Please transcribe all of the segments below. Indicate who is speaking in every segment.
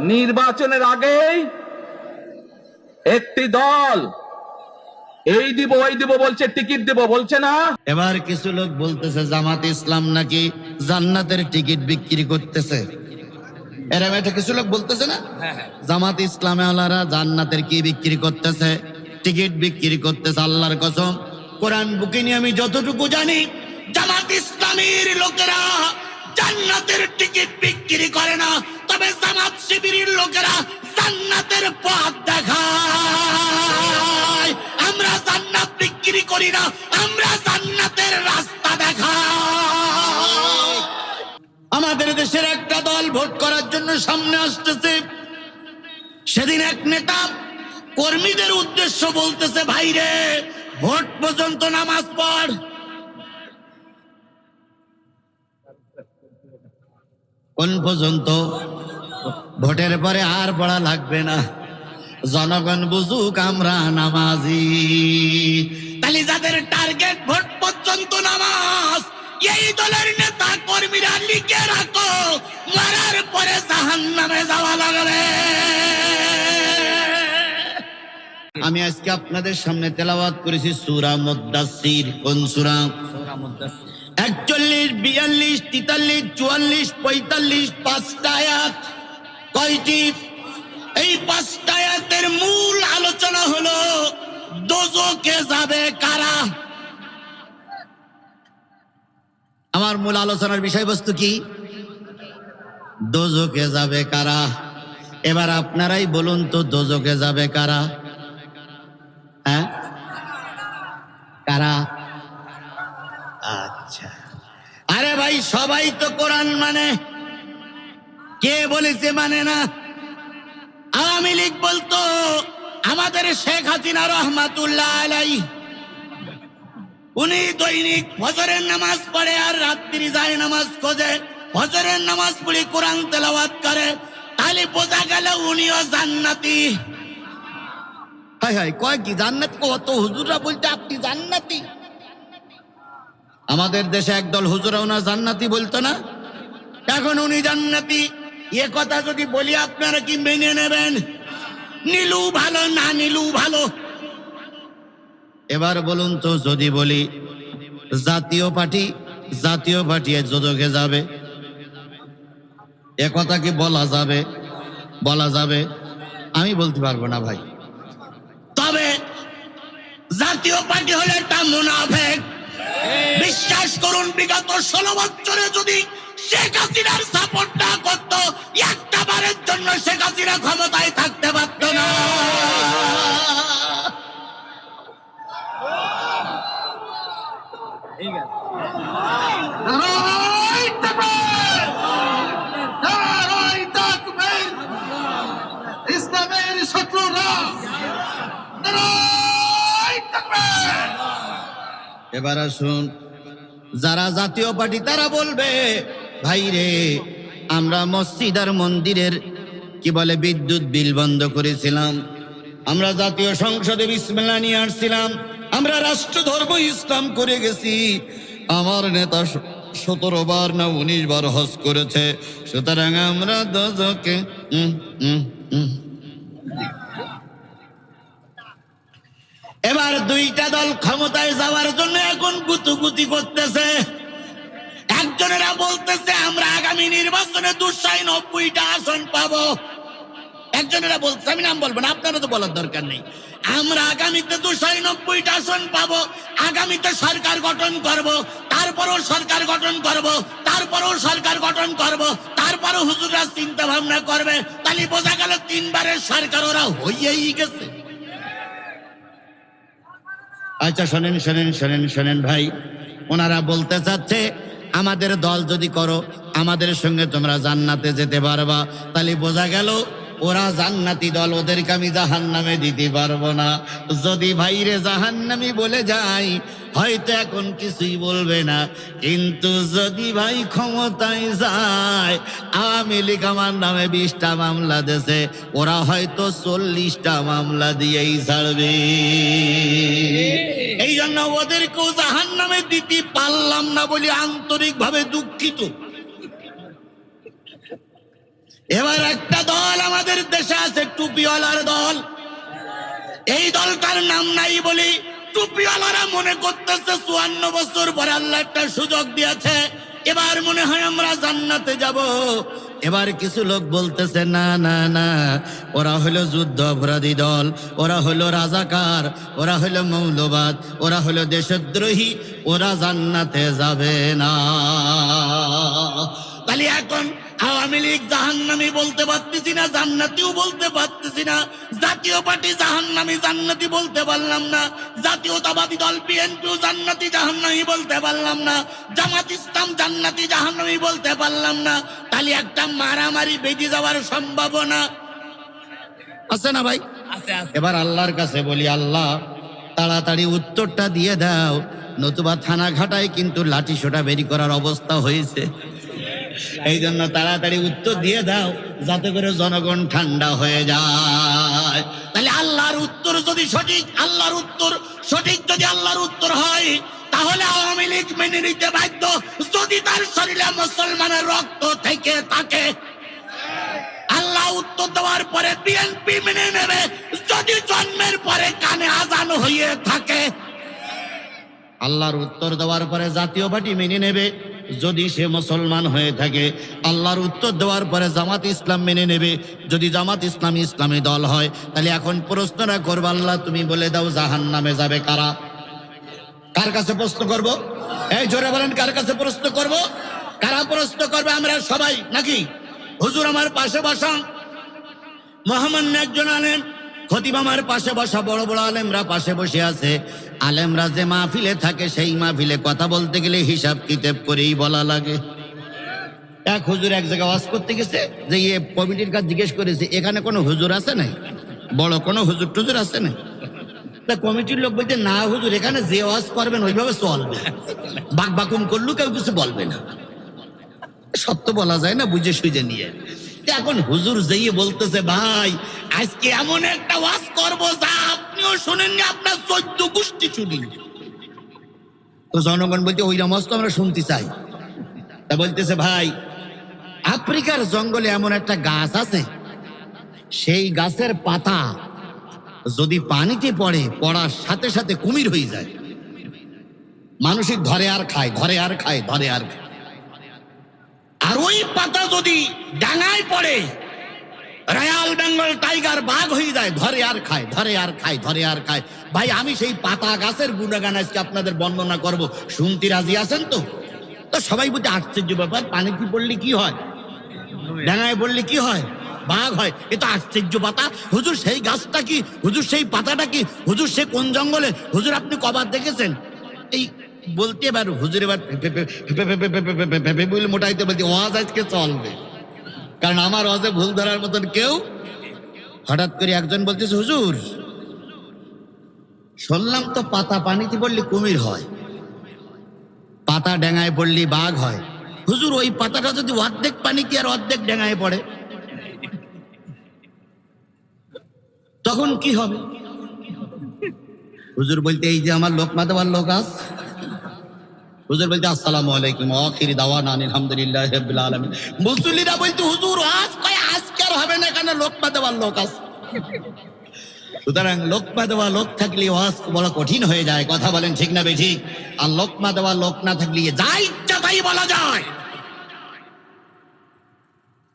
Speaker 1: নির্বাচনের আগেই একটি দল এই দিব ওই দিব বলছে, টিকিট দিব বলছে না।
Speaker 2: এবার কিছু লোক বলতেছে জামাত ইসলাম নাকি জান্নাতের টিকিট বিক্রি করতেছে। এরকম একটা কিছু লোক বলতেছে না, জামাত ইসলামে আলারা জান্নাতের কি বিক্রি করতেছে, টিকিট বিক্রি করতেছে। আল্লাহর কসম, কোরআন বুকে নিয়ে আমি যতটুকু জানি, জামাত ইসলামের লোকেরা জান্নাতের টিকিট বিক্রি করে না, তবে জামাত শিবিরের লোকেরা জান্নাতের পথ দেখায়। আমরা জান্নাত বিক্রি করি না, আমরা জান্নাতের রাস্তা দেখাই। আমাদের দেশের একটা দল ভোট করার জন্য সামনে আসতেছে। সেদিন এক নেতা কর্মীদের উদ্দেশ্য বলতেছে, ভাইরে ভোট পর্যন্ত নামাজ পড়। কোন পর্যন্ত? ভোটের পরে আর পড়া লাগবে না, জনগণ বুঝুক আমরা নামাজি। তাহলে যাদের টার্গেট ভোট পর্যন্ত নামাজ, এই দলের নেতা কর্মীরা লিখে রাখো, মারার পরে জাহান্নামে যাওয়া লাগবে। আমি আজকে আপনাদের সামনে তেলাওয়াত করেছি সূরা মুদ্দাসসির। কোন সূরা? 41, 42, 43, 44, 45, 5টা আয়াত। কয়টি? এই 5টা আয়াতের মূল আলোচনা হলো দোজখে যাবে কারা। আমার মূল আলোচনার বিষয়বস্তু কি? দোজখে যাবে কারা। এবার আপনারাই বলুন তো, দোজখে যাবে কারা? হ্যাঁ, কারা? আচ্ছা, আরে ভাই সবাই তো কোরআন মানে, কে বলেছে মানে না? আওয়ামী লীগ বলতো আমাদের শেখ হাসিনা রহমাতুল্লাহ আলাইহি, উনি দৈনিক ফজরের নামাজ পড়ে আর রাত্রি যায় নামাজ খোঁজে, ফজরের নামাজ পড়ে কোরআন তেলাওয়াত করে, তাহলে বোঝা গেল উনিও জান্নাতি। হায় হায়, কয় কি জান্নাত? কত হুজুররা বলতে আপনি জান্নাতি। আমাদের দেশে একদল হুজুরা ওনার জান্নাতি বলতো না, এখন উনি জান্নাতি। এ কথা যদি বলি আপনারা কি মেনে নেবেন? নীলু ভালো না নিলু ভালো? এবার বলুন তো, যদি বলি জাতীয় পার্টি দোজখে যাবে, এ কথা কি বলা যাবে? বলা যাবে? আমি বলতে পারবো না ভাই। তবে জাতীয় পার্টি হলে একটা মুনাফেক। বিশ্বাস করুন, বিগত 16 বছরে যদি শেখ হাসিনার সাপোর্ট না করতো, একটা বারের জন্য শেখ হাসিনা ক্ষমতায় থাকতে পারত না।
Speaker 3: ইসলামের শত্রুরা
Speaker 2: এবার আসুন, যারা জাতীয় পার্টি তারা বলবে, ভাই রে আমরা মসজিদ আর মন্দিরের কি বলে বিদ্যুৎ বিল বন্ধ করেছিলাম, আমরা জাতীয় সংসদে বিসমিল্লাহ নিয়ে আসছিলাম, আমরা রাষ্ট্র ধর্ম ইসলাম করে গেছি, আমার নেতা 17 বার না 19 বার হজ করেছে, সুতরাং আমরা দোজখে। এবার দুইটা দল ক্ষমতায় যাওয়ার জন্য এখন গুতুগুতি করতেছে। একজনেরা বলতেছে আমরা আগামী নির্বাচনে 290টা আসন পাবো। একজনেরা বলছে, আমি নাম বলবো না, আপনারা তো বলার দরকার নেই, আমরা আগামীতে 290টা আসন পাবো, আগামীতে সরকার গঠন করব, তারপরও সরকার গঠন করব, তারপরও সরকার গঠন করব, তারপরও হুজুররা চিন্তা ভাবনা করবে। তাহলে বোঝা গেল 3 বারের সরকার ওরা হইয়েই গেছে। আচ্ছা শোনেন ভাই, ওনারা বলতে চাচ্ছে আমাদের দল যদি করো, আমাদের সঙ্গে তোমরা জান্নাতে যেতে পারবা। তাহলে বোঝা গেল ওরা জান্নাতি দল, ওদেরকে আমি জাহান্নামে দিতে পারবো না। যদি ভাইরে জাহান্নামি বলে যাই, হয়তো এখন কিছুই বলবে না, কিন্তু যদি ভাই ক্ষমতায় যায়, আওয়ামী লীগ আমার নামে 20টা মামলা দিয়েছে, ওরা হয়তো 40টা মামলা দিয়েই ছাড়বে। এই জন্য ওদেরকেও জাহান্নামে দিতে পারলাম না বলে আন্তরিকভাবে দুঃখিত। এবার একটা দল আমার দেশে আছে টুপিওয়ালার দল। এই দলটার নাম নাই বলি টুপিওয়ালারা মনে করতেছে 54 বছর পরে আল্লাহ একটা সুযোগ দিয়েছে, এবার মনে হয় আমরা জান্নাতে যাব। এবার কিছু লোক বলতেছে না না না, ওরা হলো যুদ্ধ অপরাধী দল, ওরা হলো রাজাকার, ওরা হলো মৌলবাদ, ওরা হলো দেশদ্রোহী, ওরা জান্নাতে যাবে না। তাহলে এখন আওয়ামী লীগ জাহান্নামী বলতে পারতেছি না, জান্নাতিও বলতে পারতেছি না। জাতীয় পার্টি জাহান্নামী জান্নাতি বলতে পারলাম না, জাতীয়তাবাদী দল বিএনপিও জান্নাতি জাহান্নামী বলতে পারলাম না, জামাত ইসলাম জান্নাতি জাহান্নামী বলতে পারলাম না। তাহলে একটা মারামারি বেঁধে যাওয়ার সম্ভাবনা আছে না ভাই? এবার আল্লাহর কাছে বলি, আল্লাহ তাড়াতাড়ি উত্তরটা দিয়ে দাও, নতুবা থানা ঘাটায় কিন্তু লাঠি সোটা বেরি করার অবস্থা হয়েছে। এই জন্য তাড়াতাড়ি উত্তর দিয়ে দাও, যাতে করে জনগণ ঠান্ডা হয়ে যায়। তাহলে আল্লাহর উত্তর যদি সঠিক, আল্লাহর উত্তর সঠিক যদি আল্লাহর উত্তর হয়, তাহলে আওয়ামী লীগ মেনে নিতে বাধ্য যদি তার শরীরে মুসলমানের রক্ত থেকে থাকে। আল্লাহ উত্তর দেওয়ার পরে বিএনপি মেনে নেবে যদি জন্মের পরে কানে আজান হয়ে থাকে। আল্লাহর উত্তর দেওয়ার পরে জাতীয় পার্টি মেনে নেবে যদি সে মুসলমান হয়ে থাকে। আল্লাহর উত্তর দেওয়ার পরে জামাত ইসলাম মেনে নেবে যদি জামাত ইসলাম ইসলামী দল হয়। তাহলে এখন প্রশ্নটা করবো, আল্লাহ তুমি বলে দাও জাহান্নামে যাবে কারা? কার কাছে প্রশ্ন করব? এই জোরে বলেন, কার কাছে প্রশ্ন করব? কারা প্রশ্ন করবে? আমরা সবাই নাকি? হুজুর আমার পাশে বসা, মহামান্য একজন আলেম, খতিব আমার পাশে বসা, বড় বড় আলেমরা পাশে বসে আছে। আলেমরা যে মাহফিলে থাকে সেই মাহফিলে কথা বলতে গেলে হিসাব কিতাব করেই বলা লাগে। এক হুজুর এক জায়গায় ওয়াজ করতে গেছে, যে ইয়ে কমিটির কাছে জিজ্ঞেস করেছে এখানে কোনো হুজুর আছে নাই, বড় কোনো হুজুর টুজুর আছে না? তা কমিটির লোক বলছে না হুজুর, এখানে যে ওয়াজ করবেন ওইভাবে চলবে, বাক বাকুম করলেও কেউ কিছু বলবে না। সত্য বলা যায় না, বুঝে সুঝে নিয়ে। এখন হুজুর যেই বলতেছে ভাই আজকে এমন একটা ওয়াজ করবো যা আপনিও শুনেননি, আপনার 14 গোষ্ঠী শুনিনি। তো জনগণ বলছে ওই নামাজ তো আমরা শুনতে চাই। তা বলতেছে ভাই আফ্রিকার জঙ্গলে এমন একটা গাছ আছে, সেই গাছের পাতা যদি পানিতে পড়ে, পড়ার সাথে সাথে কুমির হয়ে যায়। মানুষই ধরে আর খায়, ধরে আর খায়, ধরে আর খায়। আর ওই পাতা যদি ডাঙায় পড়ে, রয়্যাল বেঙ্গল টাইগার বাঘ হয়ে যায়, ধরে আর খায়, ধরে আর খায়, ধরে আর খায়। ভাই আমি সেই পাতা গাছের গুণগান আজকে আপনাদের বর্ণনা করব, শুনতে রাজি আছেন তো? তো সবাই বলতে আশ্চর্য ব্যাপার, পানিতে পড়লে কি হয়, ডাঙায় পড়লে কি হয়, বাঘ হয়। এ তো আশ্চর্য পাতা। হুজুর সেই গাছটা কি, হুজুর সেই পাতাটা কি, হুজুর সে কোন জঙ্গলে, হুজুর আপনি কবার দেখেছেন? এই বলতে এবার হুজুর এবার বলে মোটাইতে বলতে ওয়াজ আজকে চলবে, কারণ আমার ওয়াজে ভুল ধরার মতন কেউ। হঠাৎ করে একজন বলতেছে হুজুর শুনলাম তো পাতা পানিতে পড়লে কুমির হয়, পাতা ডেঙায় পড়লে বাঘ হয়। হুজুর ওই পাতাটা যদি অর্ধেক পানিতে আর অর্ধেক ডেঙায় পড়ে তখন কি হবে? হুজুর বলতে এই যে আমার লোকমা দেওয়ার লোক আছে, হুজুর বলতে আসসালামু আলাইকুম আখিরি দাওয়ানা আলহামদুলিল্লাহি রাব্বিল আলামিন। মুসল্লিরা বলতে হুজুর আজ কয় আজকে আর হবে না, এখানে লোকমা দেওয়ার লোক আছে। সুতরাং লোকমা দেওয়া লোক থাকলে ওয়াজ বড় কঠিন হয়ে যায়। কথা বলেন ঠিক না বেঠিক? আর লোকমা দেওয়া লোক না থাকলে যা ইচ্ছা তাই বলা যায়।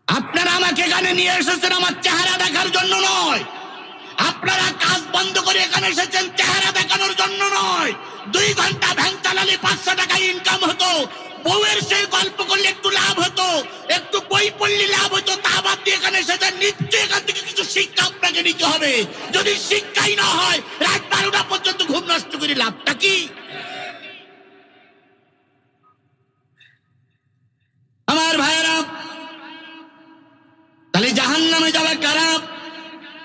Speaker 2: আপনারা আমাকে এখানে নিয়ে এসেছেন আমার চেহারা দেখার জন্য নয়, আপনারা কাজ বন্ধ করে এখানে এসেছেন চেহারা দেখানোর জন্য নয়। 2 ঘন্টা ভ্যান চালালে 500 টাকা ইনকাম হতো, বউয়ের সেই গল্প করলে একটু লাভ হতো, একটু বই পড়লে লাভ হতো, তা বাদ দিয়ে এখানে এসেছেন। নিশ্চয়ই এখান থেকে কিছু শিক্ষা আপনাকে নিতে হবে। যদি শিক্ষাই না হয়, রাত 12টা পর্যন্ত ঘুম নষ্ট করে লাভটা কি? আমার ভাইয়েরা, তাহলে জাহান্নামে যাওয়া কারা?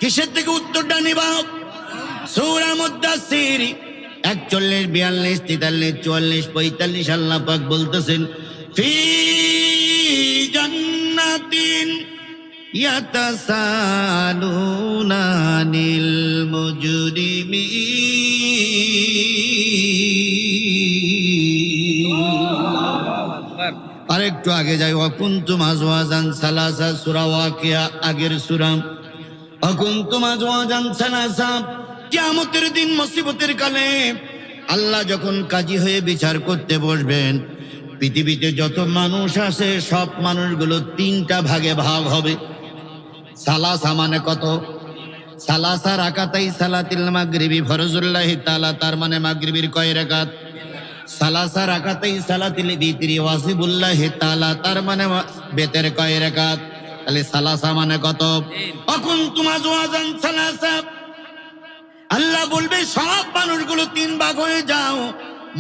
Speaker 2: কিসের থেকে উত্তরটা নিবা? সূরা মুদ্দাসসির 41, 42, 43, 44, 45 আল্লাহ পাক বলতেছেন ফি জান্নাতিন ইয়াতাসালুনা আনিল মুজরিমিন। আরেকটু আগে যাই, ওয়া কুনতুম আজওয়াজান সালাসা, সূরা ওয়াকিয়া আগের সূরা। অকুনতুম আজওয়াজান সালাসা, কিয়ামতের দিন মুসিবতের কালে আল্লাহ যখন কাজী হয়ে বিচার করতে বসবেন, পৃথিবীতে যত মানুষ আছে সব মানুষগুলো তিনটা ভাগে ভাগ হবে। সালাসা মানে কত? সালাসা রাকাতাই সালাতিল মাগরিবি ফরজুল্লাহি তাআলা, তার মানে মাগরিবির কয় রাকাত? সালাসা রাকাতাই সালাতিল বিতরি ওয়াজিবুল্লাহি তাআলা, তার মানে বেতের কয় রাকাত? তাহলে সালাসা মানে কত? অকুনতুম আজওয়াজান সালাসা, আল্লাহ বলবে সব মানুষগুলো তিন ভাগ হয়ে যাও।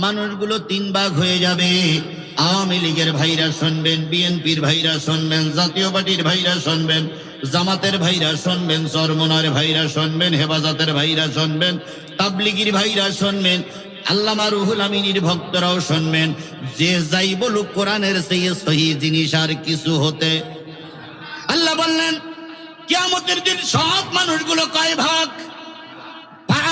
Speaker 2: মানুষগুলো তিন ভাগ হয়ে যাবে। আওয়ামী লীগের ভাইরা শুনবেন, বিএনপির ভাইরা শুনবেন, জাতীয় পার্টির ভাইরা শুনবেন, জামাতের ভাইরা শুনবেন, চরমনার ভাইরা শুনবেন, হেফাজতের ভাইরা শুনবেন, তাবলিগীর ভাইরা শুনবেন, আল্লামা রুহুল আমিনের ভক্তরাও শুনবেন। যে যাই বলুক কোরআনের সেই সহি জিনিস আর কিছু হতে। আল্লাহ বললেন কিয়ামতের দিন সব মানুষগুলো কয় ভাগ?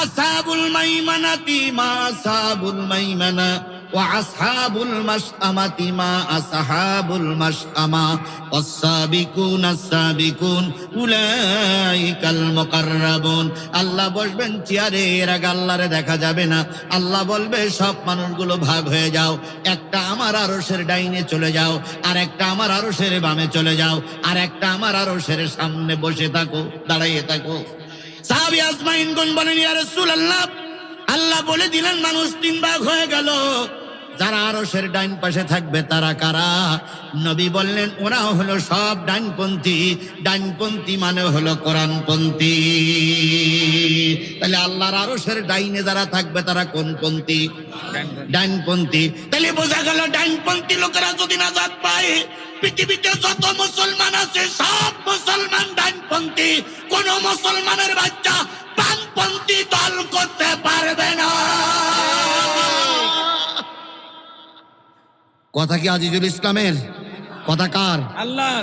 Speaker 2: আসহাবুল মাইমানাতি মা আসহাবুল মাইমানা ওয়া আসহাবুল মাশআমাতি মা আসহাবুল মাশআমা ওয়াস-সাবিকুনাস সাবিকুন উলাইকাল মুকাররাবুন। আল্লাহ বসবেন চেয়ারে, এর আগে আল্লাহরে দেখা যাবে না। আল্লাহ বলবে সব মানুষগুলো ভাগ হয়ে যাও, একটা আমার আরশের ডাইনে চলে যাও, আর একটা আমার আরশের বামে চলে যাও, আর একটা আমার আরশের সামনে বসে থাকো, দাঁড়িয়ে থাকো। সাহাবী আজমাইনগণ বলেন ইয়া রাসূলুল্লাহ, আল্লাহ বলে দিলেন মানুষ তিন ভাগ হয়ে গেল, যারা আরশের ডাইন পাশে থাকবে তারা কারা? নবী বললেন ওরা হলো সব ডাইনপন্থী। ডাইনপন্থী মানে হলো কোরআনপন্থী। তাহলে আল্লাহর আরশের ডাইনে যারা থাকবে তারা কোন পন্থী? ডাইনপন্থী। তাহলে বোঝা গেল ডাইনপন্থী লোকেরা যদি নাজাত পায়, পৃথিবীতে যত মুসলমান আছে সব মুসলমান ডাইনপন্থী। কোন মুসলমানের বাচ্চা বামপন্থী দল করতে পারবে না। কথা কি আজিজুল ইসলামের? কথা কার?
Speaker 3: আল্লাহ।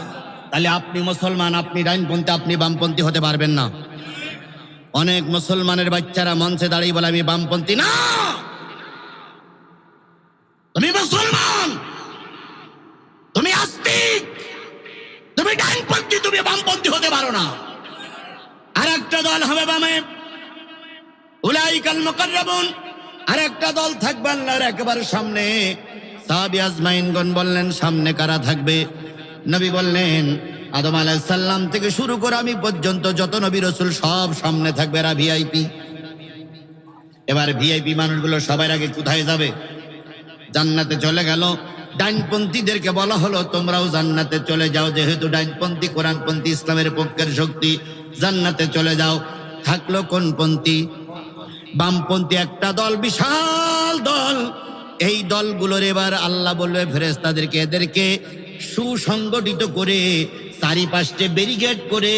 Speaker 2: তাহলে আপনি মুসলমান, আপনি ডাইনপন্থী, আপনি বামপন্থী হতে পারবেন না। অনেক মুসলমানের বাচ্চারা মঞ্চে দাঁড়িয়ে বলে আমি বামপন্থী। না, তুমি মুসলমান, তুমি আস্তিক, তুমি ডাইনপন্থী, তুমি বামপন্থী হতে পারো না। আর একটা দল হবে বামে, উলাইকাল মুকাররাবুন। আর একটা দল থাকবে আল্লাহর একেবারে সামনে। সাহাবী আজমাইনগণ বললেন সামনে কারা থাকবে? নবী বললেন আদম আলাইহিস সালাম থেকে শুরু করে আমি পর্যন্ত যত নবী রাসূল সব সামনে থাকবে, এরা ভিআইপি। এবার ভিআইপি মানুষগুলো সবার আগে কোথায় যাবে? জান্নাতে চলে গেল। ডাইনপন্থীদেরকে বলা হলো তোমরাও জান্নাতে চলে যাও, যেহেতু ডাইনপন্থী কোরআনপন্থী ইসলামের পক্ষের শক্তি, জান্নাতে চলে যাও। থাকলো কোন পন্থী? বামপন্থী একটা দল, বিশাল দল। এই দলগুলোর এবার আল্লাহ বলবে ফেরেশতাদেরকে এদেরকে সুসংগঠিত করে চারিপাশে ব্যারিকেড করে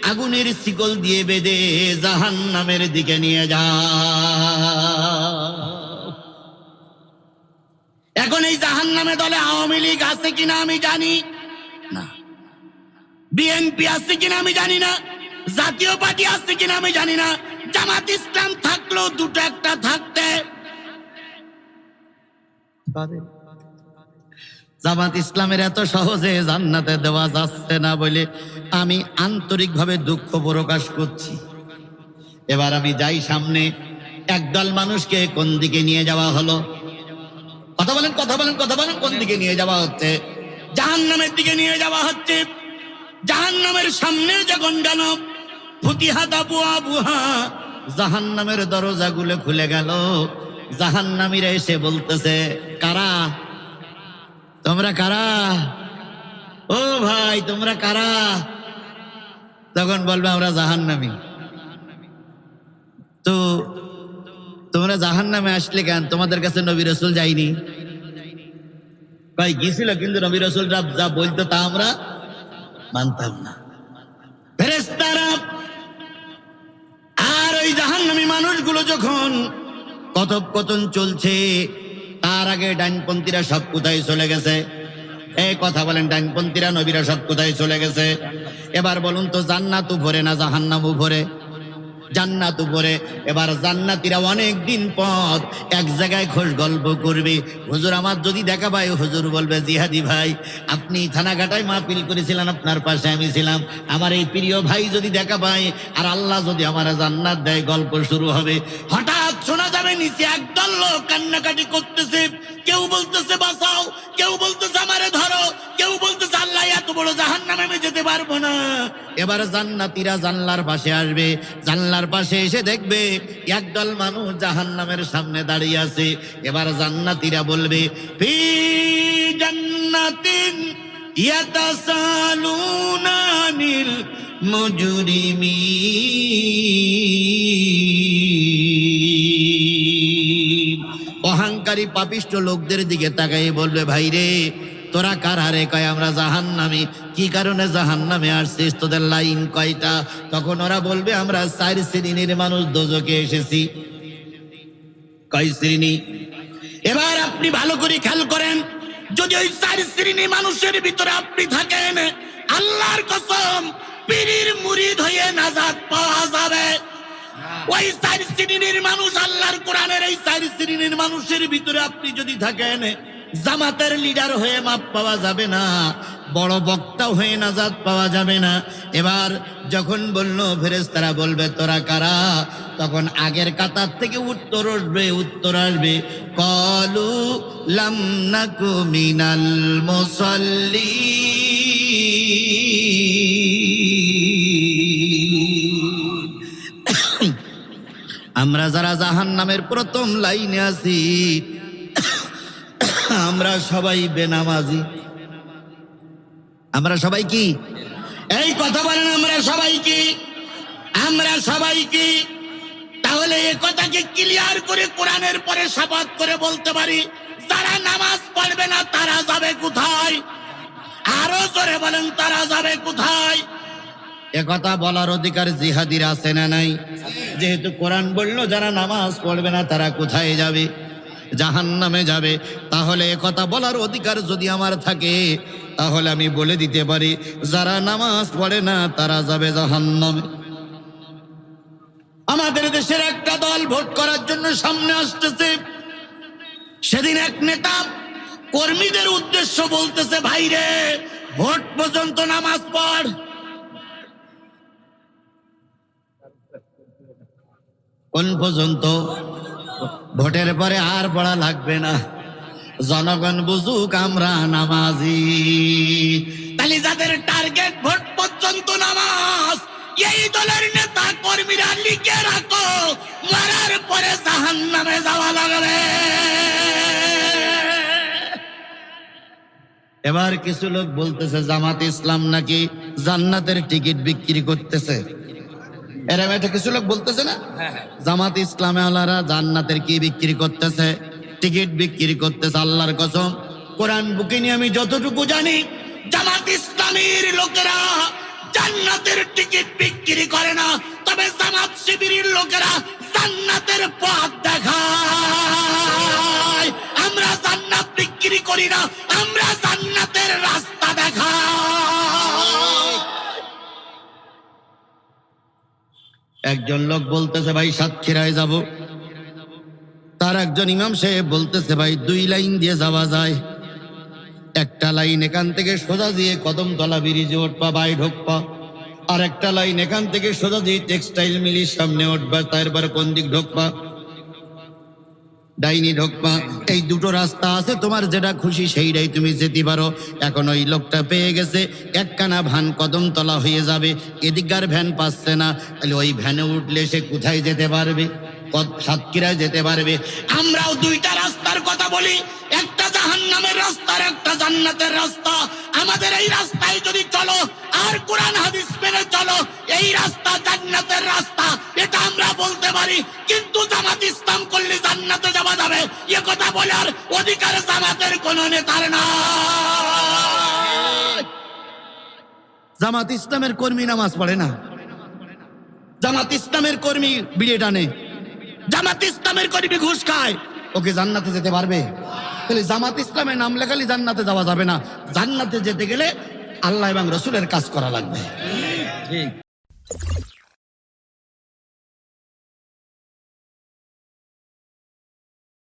Speaker 2: আগুনের শিকল দিয়ে বেঁধে জাহান্নামের দিকে নিয়ে যাও। এখন এই জাহান্নামে দলে আওয়ামী লীগ আছে কিনা আমি জানি না, বিএনপি আছে কিনা আমি জানি না, জাতীয় পার্টি আছে কিনা আমি জানি না, জামাত ইসলাম থাকলেও দুটো একটা থাকতে পারে। জামাত ইসলামের এত সহজে জান্নাতে দেওয়া যাচ্ছে না বলে আমি আন্তরিকভাবে দুঃখ প্রকাশ করছি। এবার আমি যাই সামনে, একদল মানুষকে কোন দিকে নিয়ে যাওয়া হলো? কথা বলেন, কথা বলেন, কথা বলেন। কোন দিকে নিয়ে যাওয়া হচ্ছে? জাহান্নামের দিকে নিয়ে যাওয়া হচ্ছে। জাহান্নামের সামনে যখন গেল, ফুতিহাত আবওয়াবুহা, জাহান্নামের দরজাগুলো খুলে গেল। জাহান্নামীরা এসে বলতেছে কারা? তোমরা কারা? ও ভাই তোমরা কারা? তখন বলবে আমরা জাহান্নামী। তো তোমরা জাহান্নামে আসলে কেন? তোমাদের কাছে নবী রাসূল যায়নি? ভাই গিয়েছিল, কিন্তু নবী রাসূলরা যা বলতো তা আমরা মানতাম না। ফেরেশতারা আর ওই জাহান্নামী মানুষগুলো যখন কথোপকথন চলছে, তার আগে ডাইনপন্থীরা সব কোথায় চলে গেছে? এই কথা বলেন, ডাইনপন্থীরা নবীরা সব কোথায় চলে গেছে? এবার বলুন তো জান্নাত উপরে না জাহান্নাম উপরে? জান্নাত উপরে। এবার জান্নাতীরা অনেক দিন পর এক জায়গায় খোশ গল্প করবে। হুজুর আমার যদি দেখা পাই, হুজুর বলবে জিহাদি ভাই আপনি থানাঘাটায় মাহফিল করেছিলেন, আপনার পাশে আমি ছিলাম, আমার এই প্রিয় ভাই যদি দেখা পাই আর আল্লাহ যদি আমার জান্নাত দেয়, গল্প শুরু হবে। হঠাৎ শোনা যাবে নিচে একদল লোক কান্নাকাটি করতেছে, কেউ বলতেছে বাঁচাও, কেউ বলতেছে আমারে ধরো, কেউ বলতেছে আল্লাহ এত বড় জাহান্নামে আমি যেতে পারবো না। এবার জান্নাতীরা জানলার পাশে আসবে, জানলার পাশে এসে দেখবে একদল মানুষ জাহান্নামের সামনে দাঁড়িয়ে আছে। এবার জান্নাতীরা বলবে ফি জান্নাতিন ইয়াতাসালুনা আনিল মুজরিমিন। অহংকারী পাপিষ্ঠ লোকদের দিকে তাকাই বলবে ভাই রে তোরা কারা রে? কয় আমরা জাহান্নামী। কি কারণে জাহান্নামে আসছিস, তোদের লাইন কয়টা? তখন ওরা বলবে আমরা 4 শ্রেণীর মানুষ দোজকে এসেছি। কয় শ্রেণী? এবার আপনি ভালো করে খেয়াল করেন, যদি ওই 4 শ্রেণী মানুষের ভিতরে আপনি থাকেন, আল্লাহর কসম পীরের মুরিদ হয়ে নাজাত পাওয়া যাবে। ওই 4 শ্রেণীর মানুষ, আল্লাহর কোরআনের এই 4 শ্রেণীর মানুষের ভিতরে আপনি যদি থাকেন, জামাতের লিডার হয়ে মাপ পাওয়া যাবে না, বড় বক্তা হয়ে নাজাত পাওয়া যাবে না। এবার যখন বলল ফেরেশতারা বলবে তোরা কারা, তখন আগের কাতার থেকে উত্তর আসবে ক্বালু লাম নাকু মিনাল মুসাল্লিন। আমরা যারা জাহান্নামের প্রথম লাইনে আছি আমরা সবাই বেনামাজি। আমরা সবাই কি? এই কথা বলেন, আমরা সবাই কি? আমরা সবাই কি? তাহলে এই কথাকে ক্লিয়ার করে কোরআনের পরে শপথ করে বলতে পারি, যারা নামাজ পড়বে না তারা যাবে কোথায়? আরো জোরে বলেন, তারা যাবে কোথায়? একথা বলার অধিকার জিহাদির আছে না নাই? যেহেতু কোরআন বললো যারা নামাজ পড়বে না তারা কোথায় যাবে? জাহান্নামে যাবে। তাহলে একথা বলার অধিকার যদি আমার থাকে, তাহলে আমি বলে দিতে পারি যারা নামাজ পড়ে না তারা যাবে জাহান্নামে। আমাদের দেশের একটা দল ভোট করার জন্য সামনে আসতেছে। সেদিন এক নেতা কর্মীদের উদ্দেশ্য বলতেছে ভাই রে ভোট পর্যন্ত নামাজ পড়। কোন পর্যন্ত? ভোটের পরে আর পড়া লাগবে না, জনগণ বুঝুক আমরা নামাজি। তাহলে যাদের টার্গেট ভোট পর্যন্ত নামাজ, এই দলের নেতা কর্মীরা লিখে রাখো মরার পরে জাহান্নামে যাওয়া লাগবে। এবার কিছু লোক বলতেছে জামাত ইসলাম নাকি জান্নাতের টিকিট বিক্রি করতেছে। এরকম একটা কিছু লোক বলতেছে না, জামাত ইসলামে আল্লাহরা জান্নাতের কি বিক্রি করতেছে? টিকিট বিক্রি করতেছে। আল্লাহর কসম কোরআন বুকে নিয়ে আমি যতটুকু জানি, জামাত ইসলামের লোকেরা জান্নাতের টিকিট বিক্রি করে না, তবে জামাত শিবিরের লোকেরা জান্নাতের পথ দেখায়। আমরা জান্নাত বিক্রি করি না, আমরা জান্নাতের রাস্তা দেখাই। একজন লোক বলতেছে ভাই সাতক্ষীরায় যাব, তার একজন ইমাম সাহেব বলতেছে ভাই 2 লাইন দিয়ে যাওয়া যায়। একটা লাইন এখান থেকে সোজা দিয়ে কদমতলা ব্রিজে উঠবা, বাই ঢোকবা, আর একটা লাইন এখান থেকে সোজা দিয়ে টেক্সটাইল মিলির সামনে উঠবা, তারপর কোন দিক ঢোকবা? ডাইনি ঢোকবা। এই দুটো রাস্তা আছে, তোমার যেটা খুশি সেইটাই তুমি যেতে পারো। এখন ওই লোকটা পেয়ে গেছে একখানা ভ্যান কদমতলা হয়ে যাবে, এদিককার ভ্যান পাচ্ছে না, তাহলে ওই ভ্যানে উঠলে সে কোথায় যেতে পারবে? সাতক্ষীরায় যেতে পারবে। আমরাও 2টা রাস্তার কথা বলি, একটা জাহান্নামের রাস্তা আর একটা জান্নাতের রাস্তা। আমাদের এই রাস্তায় যদি চলো আর কোরআন হাদিস মেনে চলো, এই রাস্তা জান্নাতের রাস্তা, এটা আমরা বলতে পারি। কিন্তু জামাত ইসলাম করলে জান্নাতে যাওয়া যাবে এ কথা বলার অধিকার জামাতের কোন নেতার নাই। জামাত ইসলামের কর্মী নামাজ পড়ে না, জামাত ইসলামের কর্মী বিড়ি টানে, জামাত ইসলামের কর্মী ঘুষ খায়, ওকে জান্নাতে যেতে পারবে? তাহলে জামাত ইসলামের নাম লেখালে জান্নাতে যাওয়া যাবে না। জান্নাতে যেতে গেলে আল্লাহ এবং রসুলের কাজ করা লাগবে। ঠিক।